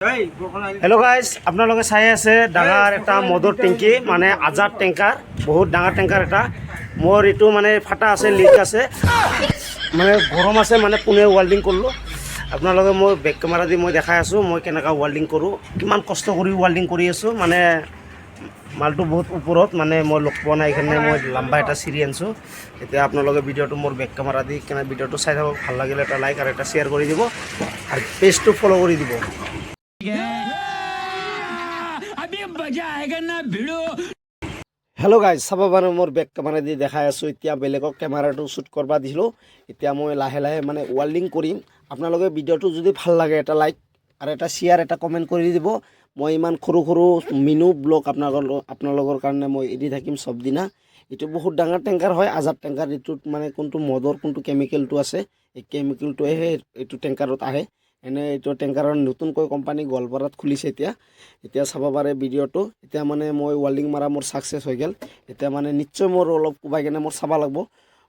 hello guys आपनालोके चाই আছে ডাঙৰ এটা মদৰ টেংকি মানে আজাদ টেংকাৰ বহুত ডাঙৰ টেংকাৰ এটা মোৰ এটো মানে ফাটা আছে লিক আছে মানে গৰম আছে মানে পুনে ওয়েল্ডিং কৰলো আপোনালোকে মই বেক ক্যামেৰা দি মই দেখাই আছো মই কেনেকা ওয়েল্ডিং কৰো কিমান কষ্ট কৰি ওয়েল্ডিং কৰি আছো মানে মালটো বহুত ওপৰত মানে মই লক পোৱা নাই এখানে মই লম্বা এটা সিৰি আনছো এতিয়া আপোনালোকে ভিডিওটো মোৰ বেক ক্যামেৰা দি কেনে ভিডিওটো চাই থাকক ভাল লাগিলে এটা লাইক আৰু এটা শেয়াৰ কৰি দিব আৰু পেজটো ফলো কৰি দিব हेलो गाइस सब बारे मोर बैक कैमरा दी देखाई आसो इतना बेलेगक कैमराटो शूट करबा दिलो इतना मैं लाहे लाहे माने वेल्डिंग करिम आपनालोके भिडिओটো যদি ভাল লাগে এটা লাইক আৰু এটা শেয়াৰ এটা কমেন্ট কৰি দিব মই ইমান খৰু খৰু মিনু ব্লগ আপোনালোকৰ কাৰণে মই এডি থাকিম সব দিনা এটো বহুত ডাঙৰ ট্যাঙ্কাৰ হয় আজাদ ট্যাঙ্কাৰ এটোত মানে কোনটো মদৰ কোনটো কেমিকেলটো আছে এই কেমিকেলটোৱে এটো ট্যাঙ্কাৰত আহে এনে এটো ট্যাঙ্কাৰৰ নতুনকৈ কোম্পানী গোৱালপাৰাত খুলিছে এতিয়া চাব পাৰে ভিডিওটো এতিয়া মানে মই ওয়েল্ডিং মাৰা মোৰ সাকসেস হৈ গেল এতিয়া মানে নিশ্চয় মোৰ অলপ কুবাই কেনে মোৰ চাবা লাগব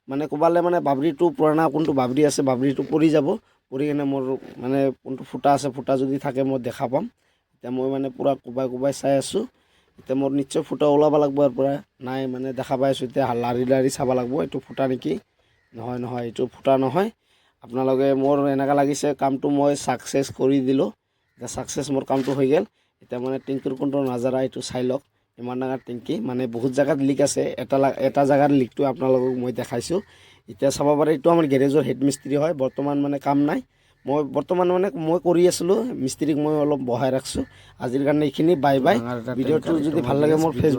মানে কুবালে মানে বাবৰিটো পুৰণা কোনটো বাবৰি আছে বাবৰিটো পৰি যাব পৰি কেনে মোৰ মানে কোনটো ফুটা আছে ফুটা যদি থাকে মই দেখা পাম এতিয়া মই মানে পুৰা কুবাই চাই আছো এতিয়া মোৰ নিশ্চয় ফুটা ওলাব লাগব আৰ পুৰা নাই মানে দেখা পাই আছো এতিয়া লাৰি চাবা লাগব এটো ফুটা নেকি নহয় এটো ফুটা নহয় আপোনালোকে মোৰ এনেকা লাগিছে কামটো মই সাকসেস কৰি দিলো এটা সাকসেস মোৰ কামটো হৈ গেল এটা মানে টেংকিৰ কোনটো নাজাৰা এটো চাই লওক ইমান ডাঙৰ টেংকি মানে বহুত জায়গাত লিক আছে এটা জায়গাৰ লিকটো আপোনালোকক মই দেখাইছো এতিয়া চাব পাৰে এটো আমাৰ গ্যাৰেজৰ হেড মিস্ত্ৰি হয় বৰ্তমান মানে কাম নাই মই বৰ্তমান মানে মই কৰি আছিলো মিস্ত্ৰিক মই অলপ বহাই ৰাখছো আজিৰ কাৰণে এইখিনি বাই বাই ভিডিওটো যদি ভাল লাগে মোৰ ফেসবুক